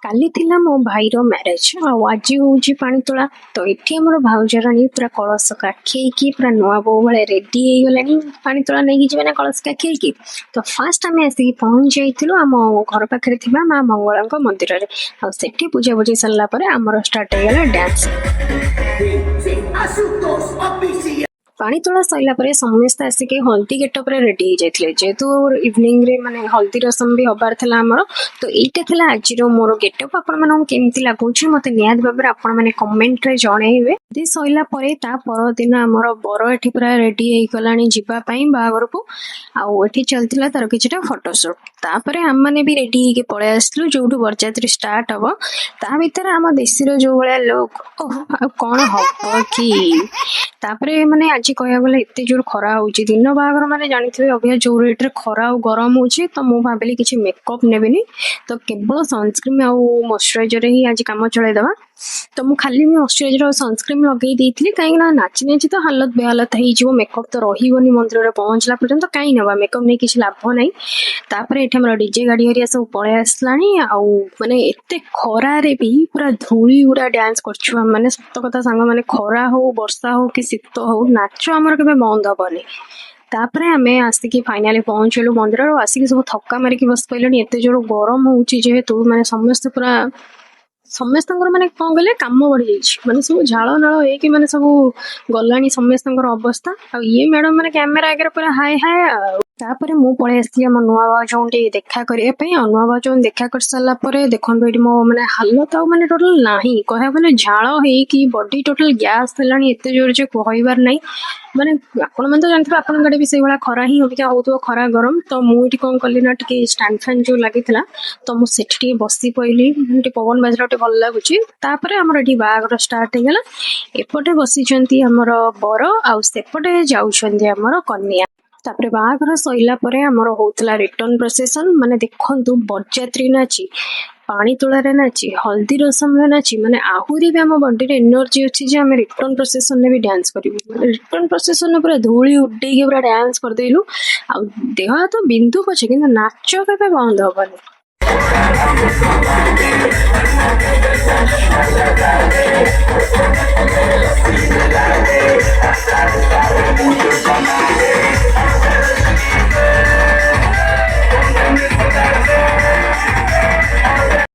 କାଲି ଥିଲା ମୋ ଭାଇର ମ୍ୟାରେଜ ଆଉ ଆଜି ହଉଛି ପାଣିତୋଳା। ତ ଏଠି ଆମର ଭାଉଜରାଣୀ ପୁରା କଳସ କାଖେଇକି ପୁରା ନୂଆ ବୋଉ ଭଳିଆ ରେଡି ହେଇଗଲାଣି ପାଣିତୋଳା ନେଇକି ଯିବେ ନା କଳସ କାଖେଇକି। ତ ଫାଷ୍ଟ ଆମେ ଆସିକି ପହଞ୍ଚି ଯାଇଥିଲୁ ଆମ ଘର ପାଖରେ ଥିବା ମା ମଙ୍ଗଳାଙ୍କ ମନ୍ଦିରରେ। ଆଉ ସେଠି ପୂଜା ବୁଝି ସାରିଲା ପରେ ଆମର ଷ୍ଟାର୍ଟ ହେଇଗଲା ଡ୍ୟାନ୍ସ। ପାଣିତୋଳା ସରିଲା ପରେ ସମସ୍ତେ ଆସିକି ହଳଦୀ ଗେଟଅପରେ ରେଡି ହେଇଯାଇଥିଲେ, ଯେହେତୁ ଇଭିନିଂରେ ମାନେ ହଳଦୀ ରସମ ବି ହବାର ଥିଲା ଆମର। ତ ଏଇଟା ଥିଲା ଆଜିର ମୋର ଗେଟଅପ୍। ଆପଣମାନଙ୍କୁ କେମିତି ଲାଗୁଛି ମତେ ନିହାତି ଭାବରେ ଆପଣମାନେ କମେଣ୍ଟରେ ଜଣେଇବେ। ହଳଦୀ ସରିଲା ପରେ ତା ପରଦିନ ଆମର ବର ଏଠି ପୁରା ରେଡି ହେଇଗଲାଣି ଯିବା ପାଇଁ ବାହାଘରକୁ। ଆଉ ଏଠି ଚାଲିଥିଲା ତାର କିଛିଟା ଫଟୋସୁଟ୍। ତାପରେ ଆମମାନେ ବି ରେଡି ହେଇକି ପଳେଇ ଆସିଲୁ ଯୋଉଠୁ ବରଯାତ୍ରୀ ଷ୍ଟାର୍ଟ ହବ। ତା ଭିତରେ ଆମ ଦେଶୀର ଯୋଉ ଭଳିଆ ଲୋକ ଆଉ କଣ ହବ କି। ତାପରେ ମାନେ ଆଜି କହିବାକୁ ଗଲେ ଏତେ ଜୋର ଖରା ହଉଛି, ଦିନ ବାହାଘର ମାନେ ଜାଣିଥିବେ ଅବିକା ଯୋଉ ରେଟରେ ଖରା ଆଉ ଗରମ ହଉଛି। ତ ମୁଁ ଭାବିଲି କିଛି ମେକଅପ୍ ନେବିନି, ତ କେବଳ ସନସ୍କ୍ରିନ୍ ଆଉ ମଶ୍ଚରାଇଜରରେ ହିଁ ଆଜି କାମ ଚଳେଇଦବା। ତ ମୁଁ ଖାଲି ମଶ୍ଚରାଇଜର ଆଉ ସନସ୍କ୍ରିନ୍ ଲଗେଇ ଦେଇଥିଲି, କାହିଁକି ନା ନାଚି ନାଚି ତ ହାଲତ ବେହାଲତ ହେଇଯିବ, ମେକଅପ୍ ତ ରହିବନି ମନ୍ଦିରରେ ପହଞ୍ଚିଲା ପର୍ଯ୍ୟନ୍ତ। କାହିଁ ନେବା ମେକଅପ୍ ନେଇ କିଛି ଲାଭ ନାହିଁ। ତାପରେ ଏଠି ଆମର ଡିଜେ ଗାଡି ହରିଆ ସବୁ ପଳେଇ ଆସିଲାଣି। ଆଉ ମାନେ ଏତେ ଖରାରେ ବି ପୁରା ଧୂଳି ଉଡା ଡ୍ୟାନ୍ସ କରୁଛୁ ଆମେ ମାନେ। ସତ କଥା ସାଙ୍ଗମାନେ, ଖରା ହଉ ବର୍ଷା ହଉ କି ଶୀତ ହଉ ନାଚ ଆମର କେବେ ବନ୍ଦ ହବନି। ତାପରେ ଆମେ ଆସିକି ଫାଇନାଲି ପହଞ୍ଚିଲୁ ମନ୍ଦିରରୁ। ଆସିକି ସବୁ ଥକା ମାରିକି ବସି ପଇଲେଣି, ଏତେ ଜୋର ଗରମ ହଉଛି ଯେହେତୁ ମାନେ ସମସ୍ତଙ୍କର ମାନେ କଣ କହିଲେ କାମ ବଢିଯାଇଛି, ମାନେ ସବୁ ଝାଳ ନାଳ ହେଇକି ମାନେ ସବୁ ଗଲାଣି ସମସ୍ତଙ୍କର ଅବସ୍ଥା। ଆଉ ଇଏ ମ୍ୟାଡମ ମାନେ କ୍ୟାମେରା ଆଗରେ ପୁରା ହାଏ ହାଏ ଆଉ। ତାପରେ ମୁଁ ପଳେଇ ଆସିଥିଲି ଆମ ନୂଆ ଭାଉଜଙ୍କୁ ଟିକେ ଦେଖା କରିବା ପାଇଁ। ଆଉ ନୂଆ ଭାଉଜଙ୍କୁ ଦେଖା କରିସାରିଲା ପରେ ଦେଖନ୍ତୁ ଏଠି ମୋ ମାନେ ହାଲତ ଆଉ ମାନେ ଟୋଟାଲ ନାହିଁ, କହିବାକୁ ଗଲେ ଝାଳ ହେଇକି ବଡି ଟୋଟାଲ ଗ୍ୟାସ୍ ହେଲାଣି ଏତେ ଜୋର ଯେ କହିବାର ନାହିଁ। ମାନେ ଆପଣମାନେ ତ ଜାଣିଥିବେ, ଆପଣଙ୍କ ଆଡେ ବି ସେଇଭଳିଆ ଖରା ହିଁ ଅବିକା ହଉଥିବ, ଖରା ଗରମ। ତ ମୁଁ ଏଠି କଣ କଲି ନା ଟିକେ ଷ୍ଟାଣ୍ଡ ଫ୍ୟାନ୍ ଯୋଉ ଲାଗିଥିଲା ତ ମୁଁ ସେଠି ଟିକେ ବସି ପଇଲି, ଟିକେ ପବନ ବାଜିଲା ଟିକେ ଭଲ ଲାଗୁଛି। ତାପରେ ଆମର ଏଠି ବାହାଘର ଷ୍ଟାର୍ଟ ହେଇଗଲା। ଏପଟେ ବସିଛନ୍ତି ଆମର ବର ଆଉ ସେପଟେ ଯାଉଛନ୍ତି ଆମର କନ୍ୟା। ତାପରେ ବାହାଘର ସଇଲା ପରେ ଆମର ହଉଥିଲା ରିଟର୍ନ ପ୍ରୋସେସନ। ମାନେ ଦେଖନ୍ତୁ ବରଯାତ୍ରୀ ନାଚି, ପାଣି ତୋଳାରେ ନାଚି, ହଳଦୀ ରସମରେ ନାଚି, ମାନେ ଆହୁରି ବି ଆମ ବଡିରେ ଏନର୍ଜି ଅଛି ଯେ ଆମେ ରିଟର୍ନ ପ୍ରୋସେସନରେ ବି ଡ୍ୟାନ୍ସ କରିବୁ। ରିଟର୍ନ ପ୍ରୋସେସନରେ ପୁରା ଧୂଳି ଉଡେଇକି ପୁରା ଡ୍ୟାନ୍ସ କରିଦେଲୁ। ଆଉ ଦେହ ହାତ ବିନ୍ଧୁ ପଛେ କିନ୍ତୁ ନାଚ କେବେ ବନ୍ଦ ହବନି।